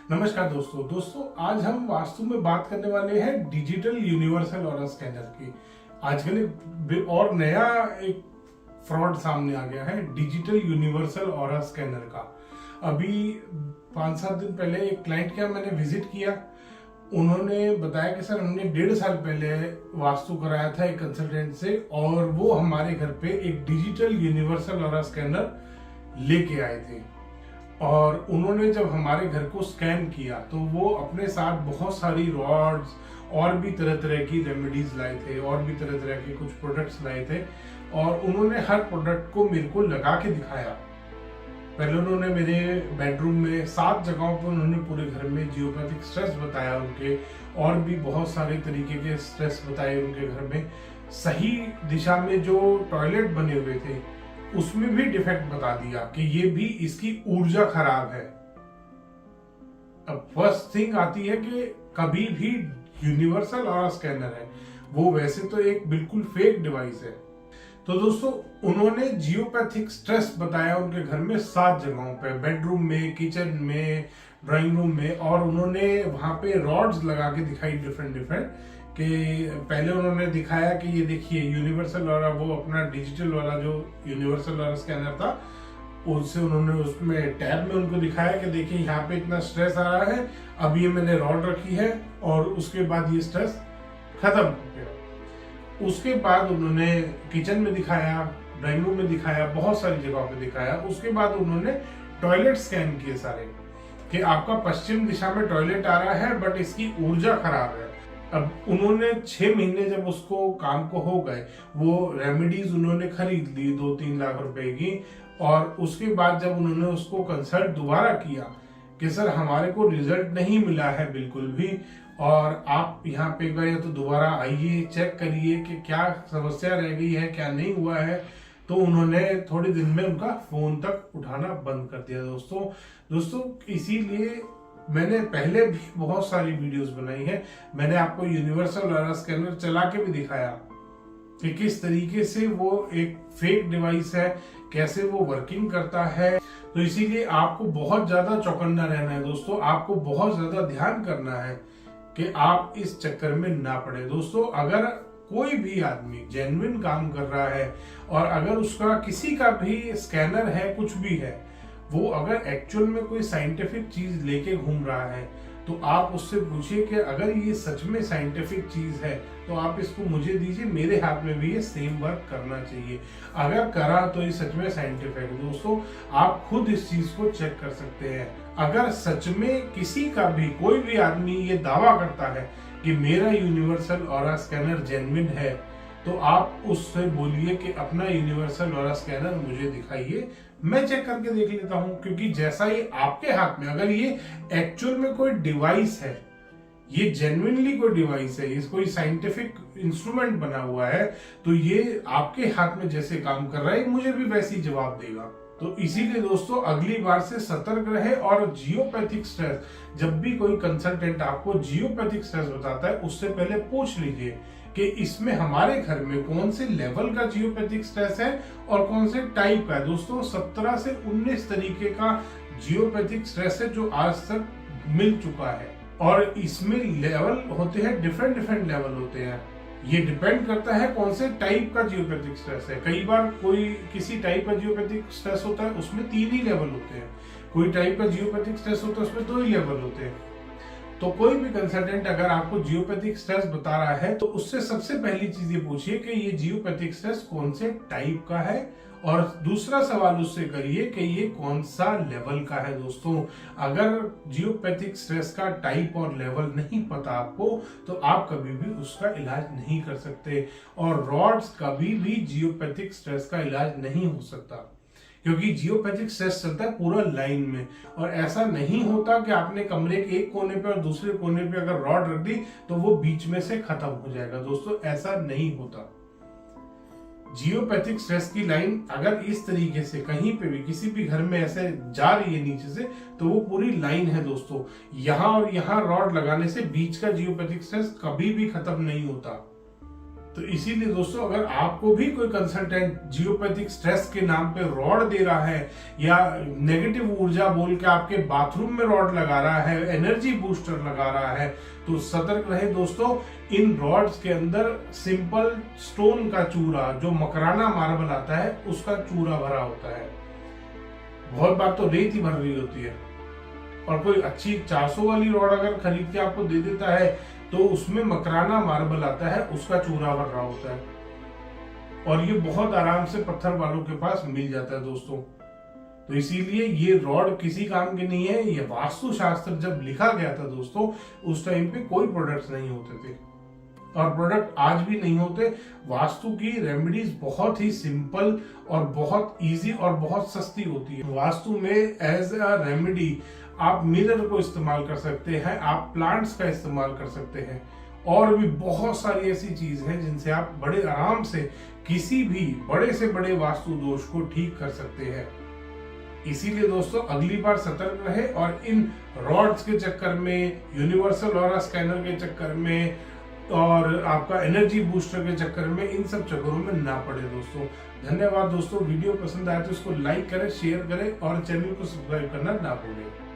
नमस्कार दोस्तों आज हम वास्तु में बात करने वाले हैं डिजिटल यूनिवर्सल ऑरा स्कैनर की। आजकल एक और नया एक फ्रॉड सामने आ गया है डिजिटल यूनिवर्सल ऑरा स्कैनर का। अभी 5-7 दिन पहले एक क्लाइंट के यहाँ मैंने विजिट किया। उन्होंने बताया कि सर हमने 1.5 साल पहले वास्तु कराया था एक कंसल्टेंट से, और वो हमारे घर पे एक डिजिटल यूनिवर्सल ऑरा स्कैनर लेके आए थे। और उन्होंने जब हमारे घर को स्कैन किया तो वो अपने साथ बहुत सारी रॉड्स और भी तरह तरह की रेमेडीज लाए थे, और भी तरह तरह के कुछ प्रोडक्ट्स लाए थे, और उन्होंने हर प्रोडक्ट को मेरे को लगा के दिखाया। पहले उन्होंने मेरे बेडरूम में 7 जगहों पर उन्होंने पूरे घर में जियोपैथिक स्ट्रेस बताया उनके, और भी बहुत सारे तरीके के स्ट्रेस बताए उनके घर में। सही दिशा में जो टॉयलेट बने हुए थे उसमें भी डिफेक्ट बता दिया कि ये भी इसकी ऊर्जा खराब है। अब फर्स्ट थिंग आती है कि कभी भी यूनिवर्सल ऑरा स्कैनर है वो वैसे तो एक बिल्कुल फेक डिवाइस है। तो दोस्तों उन्होंने जियोपैथिक स्ट्रेस बताया उनके घर में 7 जगहों पे, बेडरूम में, किचन में, ड्राइंग रूम में, और उन्होंने वहां पे रॉड्स लगा के दिखाई डिफरेंट कि पहले उन्होंने दिखाया कि ये देखिए यूनिवर्सल ऑरा, वो अपना डिजिटल वाला जो यूनिवर्सल ऑरा स्कैनर था उससे उन्होंने उसमें टैब में उनको दिखाया कि देखिए यहाँ पे इतना स्ट्रेस आ रहा है, अब ये मैंने रॉड रखी है और उसके बाद ये स्ट्रेस खत्म हो गया। उसके बाद उन्होंने किचन में दिखाया, ड्राइंग रूम में दिखाया, बहुत सारी जगहों पे दिखाया। उसके बाद उन्होंने टॉयलेट स्कैन किए सारे कि आपका पश्चिम दिशा में टॉयलेट आ रहा है बट इसकी ऊर्जा खराब है। अब उन्होंने 6 महीने जब उसको काम को हो गए, वो रेमेडीज उन्होंने खरीद ली 2-3 लाख रुपए की, और उसके बाद जब उन्होंने उसको कंसल्ट दोबारा किया कि सर हमारे को रिजल्ट नहीं मिला है बिल्कुल भी, और आप यहाँ पे एक बार या तो दोबारा आइए, चेक करिए कि क्या समस्या रह गई है, क्या नहीं हुआ है, तो उन्होंने थोड़े दिन में उनका फोन तक उठाना बंद कर दिया। दोस्तों इसीलिए मैंने पहले भी बहुत सारी वीडियोस बनाई है। मैंने आपको यूनिवर्सल ऑरा स्कैनर चला के भी दिखाया कि किस तरीके से वो एक फेक डिवाइस है, कैसे वो वर्किंग करता है। तो इसीलिए आपको बहुत ज्यादा चौकन्ना रहना है दोस्तों, आपको बहुत ज्यादा ध्यान करना है कि आप इस चक्कर में ना पड़े। दोस्तों अगर कोई भी आदमी जेन्युइन काम कर रहा है और अगर उसका किसी का भी स्कैनर है, कुछ भी है, वो अगर एक्चुअल में कोई साइंटिफिक चीज लेके घूम रहा है तो आप उससे पूछिए कि अगर ये सच में साइंटिफिक चीज है तो आप इसको मुझे दीजिए, मेरे हाथ में भी ये सेम वर्क करना चाहिए। अगर करा तो ये सच में साइंटिफिक है। दोस्तों आप खुद इस चीज को चेक कर सकते हैं। अगर सच में किसी का भी, कोई भी आदमी ये दावा करता है कि मेरा यूनिवर्सल ऑरा स्कैनर जेन्युइन है, तो आप उससे बोलिए कि अपना यूनिवर्सल ऑरा स्कैनर मुझे दिखाइए, मैं चेक करके देख लेता हूं। क्योंकि जैसा ये आपके हाथ में, अगर ये एक्चुअल में कोई डिवाइस है, ये जेन्युइनली कोई डिवाइस है, ये कोई साइंटिफिक इंस्ट्रूमेंट बना हुआ है, तो ये आपके हाथ में जैसे काम कर रहा है मुझे भी वैसे ही जवाब देगा। तो इसीलिए दोस्तों अगली बार से सतर्क रहे। और जियोपैथिक स्ट्रेस, जब भी कोई कंसल्टेंट आपको जियोपैथिक स्ट्रेस बताता है उससे पहले पूछ लीजिए कि इसमें हमारे घर में कौन से लेवल का जियोपैथिक स्ट्रेस है और कौन से टाइप का है। दोस्तों 17 से 19 तरीके का जियोपैथिक स्ट्रेस है जो आज तक मिल चुका है, और इसमें लेवल होते हैं, डिफरेंट लेवल होते हैं। ये डिपेंड करता है कौन से टाइप का जियोपैथिक स्ट्रेस है। कई बार कोई किसी टाइप का जियोपैथिक स्ट्रेस होता है उसमें 3 ही लेवल होते हैं, कोई टाइप का जियोपैथिक स्ट्रेस होता है उसमें 2 ही लेवल होते हैं। तो कोई भी कंसल्टेंट अगर आपको जियोपैथिक स्ट्रेस बता रहा है तो उससे सबसे पहली चीज ये पूछिए कि ये जियोपैथिक स्ट्रेस कौन से टाइप का है, और दूसरा सवाल उससे करिए कि ये कौन सा लेवल का है। दोस्तों अगर जियोपैथिक स्ट्रेस का टाइप और लेवल नहीं पता आपको तो आप कभी भी उसका इलाज नहीं कर सकते, और रॉड्स कभी भी जियोपैथिक स्ट्रेस का इलाज नहीं हो सकता, क्योंकि जियोपैथिक स्ट्रेस चलता है पूरा लाइन में। और ऐसा नहीं होता कि आपने कमरे के एक कोने पे और दूसरे कोने पे अगर रॉड रख दी तो वो बीच में से खत्म हो जाएगा। दोस्तों ऐसा नहीं होता। जियोपैथिक स्ट्रेस की लाइन अगर इस तरीके से कहीं पे भी किसी भी घर में ऐसे जा रही है नीचे से, तो वो पूरी लाइन है दोस्तों। यहाँ और यहाँ रॉड लगाने से बीच का जियोपैथिक स्ट्रेस कभी भी खत्म नहीं होता। तो इसीलिए दोस्तों अगर आपको भी कोई कंसल्टेंट जियोपैथिक स्ट्रेस के नाम पे रॉड दे रहा है या नेगेटिव ऊर्जा बोल के आपके बाथरूम में रॉड लगा रहा है, एनर्जी बूस्टर लगा रहा है, तो सतर्क रहे दोस्तों। इन रॉड्स के अंदर सिंपल स्टोन का चूरा, जो मकराना मार्बल आता है, उसका चूरा भरा होता है। बहुत बार तो रेत ही भर रही होती है, और कोई अच्छी 400 वाली रॉड अगर खरीद के आपको दे देता है तो उसमें मकराना मार्बल आता है, उसका चूरा भर रहा होता है, और ये बहुत आराम से पत्थर वालों के पास मिल जाता है दोस्तों। तो इसीलिए ये रॉड किसी काम के नहीं है। ये वास्तु शास्त्र जब लिखा गया था दोस्तों, उस टाइम पे कोई प्रोडक्ट्स नहीं होते थे, और प्रोडक्ट आज भी नहीं होते। वास्तु की रेमेडीज बहुत ही सिंपल और बहुत इजी और बहुत सस्ती होती है। वास्तु में एज अ रेमेडी आप मिरर को इस्तेमाल कर सकते हैं, आप प्लांट्स का इस्तेमाल कर सकते हैं, और भी बहुत सारी ऐसी चीज है जिनसे आप बड़े आराम से किसी भी बड़े से बड़े वास्तु दोष को ठीक कर सकते हैं। इसीलिए दोस्तों अगली बार सतर्क रहे और इन रॉड्स के चक्कर में, यूनिवर्सल ऑरा स्कैनर के चक्कर में, और आपका एनर्जी बूस्टर के चक्कर में, इन सब चक्करों में ना पड़े दोस्तों। धन्यवाद दोस्तों। वीडियो पसंद आए तो इसको लाइक करें, शेयर करें और चैनल को सब्सक्राइब करना ना भूलें।